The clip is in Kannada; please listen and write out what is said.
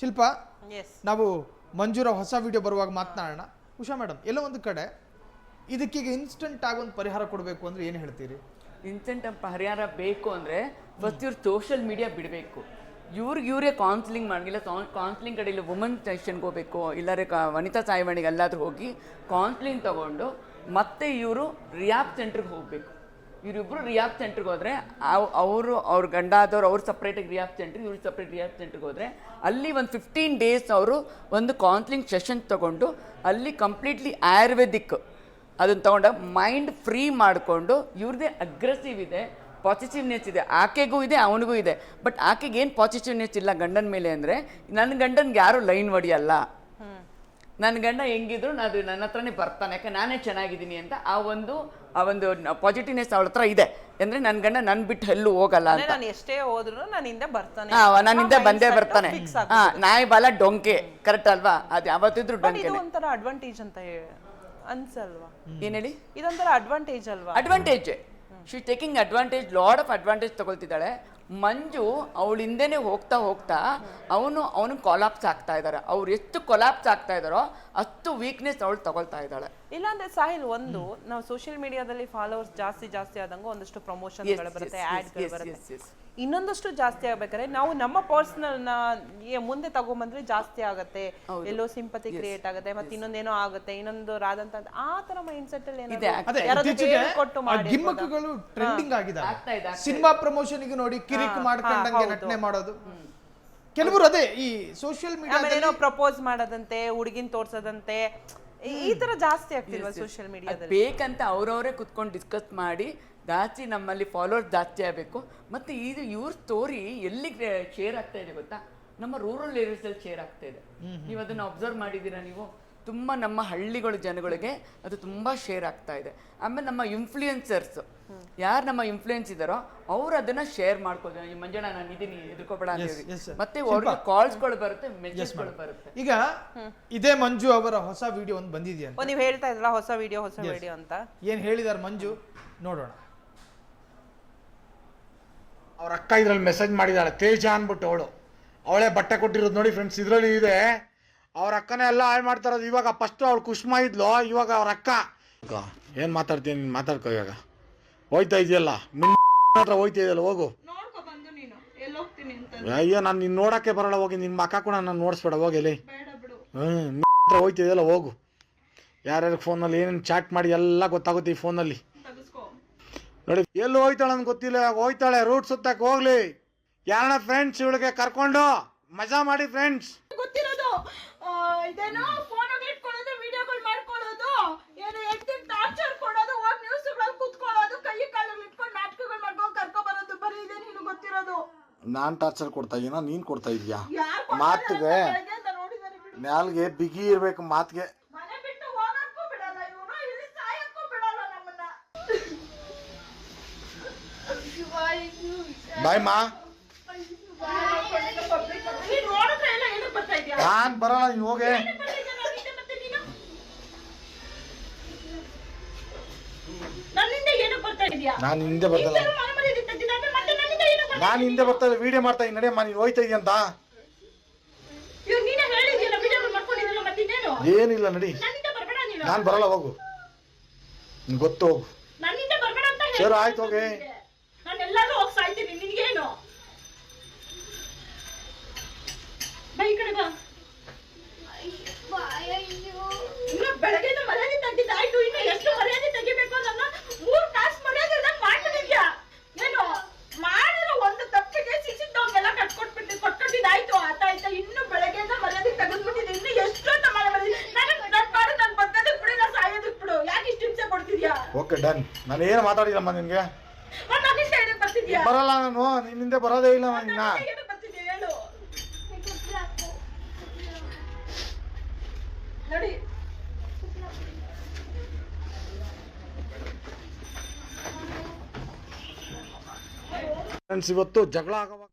ಶಿಲ್ಪ, ನಾವು ಮಂಜೂರ ಹೊಸ ವಿಡಿಯೋ ಬರುವಾಗ ಮಾತನಾಡೋಣ. ಉಷಾ ಮೇಡಮ್, ಎಲ್ಲೋ ಒಂದು ಕಡೆ ಇದಕ್ಕೀಗ ಇನ್ಸ್ಟೆಂಟ್ ಆಗಿ ಒಂದು ಪರಿಹಾರ ಕೊಡಬೇಕು ಅಂದ್ರೆ ಏನು ಹೇಳ್ತೀರಿ? ಇನ್ಸ್ಟೆಂಟ್ ಪರಿಹಾರ ಬೇಕು ಅಂದರೆ ಫಸ್ಟ್ ಇವ್ರು ಸೋಷಿಯಲ್ ಮೀಡಿಯಾ ಬಿಡಬೇಕು. ಇವರೇ ಕೌನ್ಸಿಲಿಂಗ್ ಮಾಡಿಲ್ಲ. ಕೌನ್ಸಿಲಿಂಗ್ ಕಡೆ ಇಲ್ಲ ವುಮನ್ ಸೆಷನ್ಗೆ ಹೋಗಬೇಕು, ಇಲ್ಲರೆ ವನಿತಾ ಸಾಯಿವಾಣಿಗೆ ಎಲ್ಲಾದರೂ ಹೋಗಿ ಕೌನ್ಸಿಲಿಂಗ್ ತೊಗೊಂಡು ಮತ್ತೆ ಇವರು ರಿಯಾಬ್ ಸೆಂಟ್ರಿಗೆ ಹೋಗಬೇಕು. ಇವರಿಬ್ಬರು ರಿಯಾಬ್ ಸೆಂಟ್ರಿಗೆ ಹೋದರೆ ಅವ್ರ ಗಂಡ ಆದವ್ರು ಅವ್ರು ಸಪ್ರೇಟಾಗಿ ರಿಯಾಬ್ ಸೆಂಟ್ರಿಗೆ, ಇವ್ರು ಸಪ್ರೇಟ್ ರಿಯಾಬ್ ಸೆಂಟ್ರಿಗೆ ಹೋದರೆ ಅಲ್ಲಿ ಒಂದು 15 days ಅವರು ಒಂದು ಕೌನ್ಸಿಲಿಂಗ್ ಸೆಷನ್ ತೊಗೊಂಡು ಅಲ್ಲಿ ಕಂಪ್ಲೀಟ್ಲಿ ಆಯುರ್ವೇದಿಕ್ ಅದನ್ನು ತೊಗೊಂಡು ಮೈಂಡ್ ಫ್ರೀ ಮಾಡಿಕೊಂಡು, ಇವ್ರದ್ದೇ ಅಗ್ರೆಸಿವ್ ಇದೆ, ಪಾಸಿಟಿವ್ನೆಸ್ ಇದೆ, ಆಕೆಗೂ ಇದೆ ಅವನಿಗೂ ಇದೆ. ಬಟ್ ಆಕೆಗೆ ಏನು ಪಾಸಿಟಿವ್ನೆಸ್ ಇಲ್ಲ ಗಂಡನ ಮೇಲೆ ಅಂದರೆ, ನನ್ನ ಗಂಡನಿಗೆ ಯಾರೂ ಲೈನ್ ಹೊಡಿಯಲ್ಲ, ನನ್ನ ಗಂಡ ಹೆಂಗಿದ್ರು ಅದು ನನ್ನ ಹತ್ರನೇ ಬರ್ತಾನೆ, ಯಾಕೆ ನಾನೇ ಚೆನ್ನಾಗಿದ್ದೀನಿ ಅಂತ ಆ ಒಂದು ಪಾಸಿಟಿವ್ನೆಸ್ ಅವಳ ಹತ್ರ ಇದೆ. ಅಂದರೆ ನನ್ನ ಗಂಡ ನನ್ನ ಬಿಟ್ಟು ಎಲ್ಲೂ ಹೋಗಲ್ಲ ಅಂತ. ನಾನು ಎಷ್ಟೇ ಹೋದ್ರು ನನ್ನಿಂದ ಬರ್ತಾನೆ, ನನ್ನಿಂದ ಬಂದೇ ಬರ್ತಾನೆ. ನಾಯಿ ಬಾಲ ಡೊಂಕೆ, ಕರೆಕ್ಟ್ ಅಲ್ವಾ? ಅದು ಯಾವತ್ತಿದ್ರು ಡೊಂಕೆ. ಒಂಥರ ಅಡ್ವಾಂಟೇಜ್ ಅಂತ ಅನ್ಸಲ್ವಾ? ಏನ್ ಹೇಳಿ? ಇದೊಂಥರ ಅಡ್ವಾಂಟೇಜ್ ಅಲ್ವಾ? Advantage. She taking advantage, lot of advantage ತಗೊಳ್ತಿದ್ದಾಳೆ. ಮಂಜು ಅವಳಿಂದೇನೆ ಹೋಗ್ತಾ ಅವನು ಕೊಲಾಪ್ಸ್ ಆಗ್ತಾ ಇದ್ದಾರೆ. ಅವ್ರು ಎಷ್ಟು ಕೊಲಾಪ್ಸ್ ಆಗ್ತಾ ಇದ್ದಾರೋ ಅಷ್ಟು ವೀಕ್ನೆಸ್ ಅವಳು ತಗೊಳ್ತಾ ಇದ್ದಾಳೆ. ಇಲ್ಲಾಂದ್ರೆ ಸಾಹಿಲ್, ಒಂದು ನಾವು ಸೋಷಿಯಲ್ ಮೀಡಿಯಾದಲ್ಲಿ ಫಾಲೋವರ್ಸ್ ಜಾಸ್ತಿ ಆದಂಗ ಒಂದಷ್ಟು ಪ್ರಮೋಷನ್ಗಳು ಬರುತ್ತೆ, ಆಡ್ಗಳು ಬರುತ್ತೆ. ಇನ್ನೊಂದಷ್ಟು ಜಾಸ್ತಿ ಆಗ್ಬೇಕಾದ್ರೆ ನಾವು ನಮ್ಮ ಪರ್ಸನಲ್ ನ ಮುಂದೆ ತಗೊಂಡ್ಬಂದ್ರೆ ಜಾಸ್ತಿ ಆಗತ್ತೆ, ಎಲ್ಲೋ ಸಿಂಪತಿ ಕ್ರಿಯೇಟ್ ಆಗುತ್ತೆ, ಮತ್ತೆ ಇನ್ನೊಂದೇನೋ ಆಗುತ್ತೆ, ಇನ್ನೊಂದು ರಾದಂತ ಆ ತರ ಮೈಂಡ್ ಸೆಟ್ ಅಲ್ಲಿ ಕೊಟ್ಟು ಗಿಮ್ಮಕ್ಗಳು ಟ್ರೆಂಡಿಂಗ್ ಆಗಿದಾವೆ. ಸಿನಿಮಾ ಪ್ರಮೋಷನ್ ಗೆ ನೋಡಿ ಕಿರಿಕ್ ಮಾಡ್ಕೊಂಡಂಗೆ ನಟನೆ ಮಾಡೋದು. ಕೆಲವರು ಅದೇ ಈ ಸೋಷಿಯಲ್ ಮೀಡಿಯಾ ಪ್ರಪೋಸ್ ಮಾಡೋದಂತೆ, ಹುಡುಗಿನ ತೋರ್ಸೋದಂತೆ, ಈ ತರ ಜಾಸ್ತಿ ಆಗ್ತಿಲ್ವಾ ಸೋಷಿಯಲ್ ಮೀಡಿಯಾದಲ್ಲಿ? ಬೇಕಂತ ಅವ್ರವರೇ ಕುತ್ಕೊಂಡು ಡಿಸ್ಕಸ್ ಮಾಡಿ ಜಾಸ್ತಿ ನಮ್ಮಲ್ಲಿ ಫಾಲೋವರ್ಸ್ ಜಾಸ್ತಿ ಆಗಬೇಕು. ಮತ್ತು ಇದು ಇವ್ರ ಸ್ಟೋರಿ ಎಲ್ಲಿಗೆ ಶೇರ್ ಆಗ್ತಾ ಇದೆ ಗೊತ್ತಾ? ನಮ್ಮ ರೂರಲ್ ಏರಿಯಾಸಲ್ಲಿ ಶೇರ್ ಆಗ್ತಾ ಇದೆ. ನೀವು ಅದನ್ನು ಅಬ್ಸರ್ವ್ ಮಾಡಿದ್ದೀರಾ? ನೀವು ತುಂಬ ನಮ್ಮ ಹಳ್ಳಿಗಳ ಜನಗಳಿಗೆ ಅದು ತುಂಬ ಶೇರ್ ಆಗ್ತಾ ಇದೆ. ಆಮೇಲೆ ನಮ್ಮ ಇನ್ಫ್ಲೂಯೆನ್ಸರ್ಸ್ ಯಾರು ನಮ್ಮ ಇನ್ಫ್ಲೂಯೆನ್ಸ್ ಇದ್ದಾರೋ ಅವ್ರು ಅದನ್ನ ಶೇರ್ ಮಾಡ್ಕೋದು. ಈ ಮಂಜಣ್ಣ ನಾನು ಇದೀನಿ, ಎದುರ್ಕೋಬೇಡ ಅಂತ. ಮತ್ತೆ ಅವ್ರಿಗೆ ಕಾಲ್ಸ್ಗಳು ಬರುತ್ತೆ, ಮೆಸೇಜ್ಗಳು ಬರುತ್ತೆ. ಈಗ ಇದೇ ಮಂಜು ಅವರ ಹೊಸ ವಿಡಿಯೋ ಒಂದು ಬಂದಿದೆಯಾ? ನೀವು ಹೇಳ್ತಾ ಇದ್ರಲ್ಲ ಹೊಸ ವಿಡಿಯೋ ಅಂತ, ಏನ್ ಹೇಳಿದಾರೆ ಮಂಜು ನೋಡೋಣ. ಅವ್ರ ಅಕ್ಕ ಇದ್ರಲ್ಲಿ ಮೆಸೇಜ್ ಮಾಡಿದಾಳೆ, ತೇಜ ಅಂದ್ಬಿಟ್ಟು. ಅವಳೇ ಬಟ್ಟೆ ಕೊಟ್ಟಿರೋದು ನೋಡಿ ಫ್ರೆಂಡ್ಸ್, ಇದರಲ್ಲಿ ಇದೆ. ಅವ್ರ ಅಕ್ಕನೇ ಎಲ್ಲ ಹಾಳು ಮಾಡ್ತಾ ಇರೋದು. ಇವಾಗ ಫಸ್ಟ್ ಅವಳು ಕುಷ್ಮಾ ಇದ್ಲು, ಇವಾಗ ಅವ್ರ ಅಕ್ಕ. ಏನು ಮಾತಾಡ್ತೀನಿ ನೀನು? ಮಾತಾಡ್ಕೋ. ಇವಾಗ ಹೋಯ್ತಾ ಇದೆಯಲ್ಲ, ಹತ್ರ ಹೋಯ್ತಾ ಇದೆಯಲ್ಲ, ಹೋಗು. ಅಯ್ಯೋ, ನಾನು ನಿನ್ನ ನೋಡಕ್ಕೆ ಬರಲ್ಲ, ಹೋಗಿ ನಿನ್ನ ಮಕ್ಕ ಕೂಡ ನಾನು ನೋಡಿಸ್ಬೇಡ, ಹೋಗಿ ಇಲ್ಲಿ. ಹತ್ರ ಹೋಯ್ತಾ ಇದೆಯಲ್ಲ, ಹೋಗು. ಯಾರ್ಯಾರು ಫೋನಲ್ಲಿ ಏನೇನು ಚಾಟ್ ಮಾಡಿ ಎಲ್ಲ ಗೊತ್ತಾಗುತ್ತೆ ಈ ಫೋನಲ್ಲಿ. ನೋಡಿ ಎಲ್ಲಿ ಹೋಯ್ತಾಳೆ ಅಂತ ಗೊತ್ತಿಲ್ಲ, ಹೋಯ್ತಾಳೆ ರೂಟ್ ಸುತ್ತಕ್ಕೆ. ಹೋಗ್ಲಿ, ಯಾರನ್ನ ಫ್ರೆಂಡ್ಸ್ ಇವಳಿಗೆ ಕರ್ಕೊಂಡು ಮಜಾ ಮಾಡಿ ಫ್ರೆಂಡ್ಸ್. ಗೊತ್ತಿರೋದು ಇದೇನೋ ಫೋನ್ ಇಟ್ಕೊಳ್ಳೋದು, ವಿಡಿಯೋಗಳು ಮಾಡ್ಕೊಳ್ಳೋದು, ಏನೋ ಎಕ್ಟಿವ್ ಟಾರ್ಚರ್ ಕೊಡೋದು, ಹೋಗಿ ನ್ಯೂಸ್ಗಳಲ್ಲಿ ಕೂತ್ಕೊಳ್ಳೋದು, ಕೈ ಕಾಲಲ್ಲಿ ಇಟ್ಕೊಂಡು ನಾಟಕಗಳು ಮಾಡ್ಕೊಂಡು ಕರ್ಕೊ ಬರೋದು, ಬರೀ ಇದೆ ನೀನು ಗೊತ್ತಿರೋದು. ನಾನ್ ಟಾರ್ಚರ್ ಕೊಡ್ತಾ ಇದೀನ, ನೀನ್ ಕೊಡ್ತಾ ಇದೀಯಾ? ಮಾತಿಗೆ ನಾಲ್ಗೆ ಬಿಗಿ ಇರ್ಬೇಕು, ಮಾತಿಗೆ. ಮನೆ ಬಿಟ್ಟು ಹೋಗಕ್ಕೂ ಬಿಡಲ್ಲ ಇವನು, ಇಲ್ಲಿ ಸಾಯಕ್ಕೂ ಬಿಡಲ್ಲ ನಮ್ಮನ್ನ. ಬಾಯ್ ಮಾ, ನಾನ್ ಬರಲ್ಲ, ನೀನ್ ಹೋಗೆ. ನಾನು ಹಿಂದೆ ಬರ್ತಲ್ಲ, ನಾನು ಹಿಂದೆ ಬರ್ತಾ ಇಲ್ಲ, ವಿಡಿಯೋ ಮಾಡ್ತಾ ಇದ್ದೀನಿ. ನಡೆಯಮ್ಮ, ನೀನು ಹೋಯ್ತಾ ಇದೀಯ ಅಂತ. ಏನಿಲ್ಲ, ನಡಿ. ನಾನು ಬರಲ್ಲ, ಹೋಗು. ನಿನ್ ಗೊತ್ತು, ಹೋಗು. ಸರಿ ಆಯ್ತು, ಹೋಗಿ. ನಾನೆಲ್ಲಾದ್ರೂ ಹೋಗಿ ಸಾಯ್ತೀನಿ, ನಿನ್ಗೇನು? ಬೈ ಕಡೆ ಬಾ. ಇನ್ನು ಬೆಳಗ್ಗೆಯಿಂದ ಮರ್ಯಾದೆ ತೆಗ್ದಿದ್ದಾಯ್ತು, ಇನ್ನು ಎಷ್ಟು ಮರ್ಯಾದೆ ತೆಗಿಬೇಕು? ನನ್ನ 3 ತಾಸು ಮರ್ಯಾದೆ ಮಾಡ್ಬಿಟ್ಟಿದ್ಯಾ? ಏನು ಮಾಡಿರೋ ಒಂದು ತಪ್ಪಿಗೆ ಸಿಕ್ಕಿದ್ದವ್ರಿಗೆಲ್ಲ ಕೊಟ್ಕೊಟ್ಟಿದ್ದಾಯ್ತು, ಆಯ್ತಾ? ಇನ್ನು ಬೆಳಗ್ಗೆಯಿಂದ ಮರ್ಯಾದೆ ತೆಗೆದ್ಬಿಟ್ಟಿದೆ, ಇನ್ನು ಎಷ್ಟೊತ್ತ ಮಾಡಿ ನಾನು ಬರ್ತದಕ್ಕೆ ಬಿಡು, ನಾನು ಸಾಯೋದಕ್ಕೆ ಬಿಡು. ಯಾಕೆ ಇಷ್ಟು ಹಿಂಸೆ ಕೊಡ್ತಿದ್ಯಾ? Okay, done. ನಾನು ಏನು ಮಾತಾಡಿಲ್ಲಮ್ಮ ನಿನ್ಗೆ. ಬರ್ತಿದ್ಯಾ? ಬರಲ್ಲ, ನಾನು ನಿನ್ನಿಂದ ಬರೋದೇ ಇಲ್ಲ. ನಿನ್ನ ಬರ್ತಿದ್ಯಾ ಹೇಳು. ನೋಡಿ ಫ್ರೆಂಡ್ಸ್, ಇವತ್ತು ಜಗಳ ಆಗುವಾಗ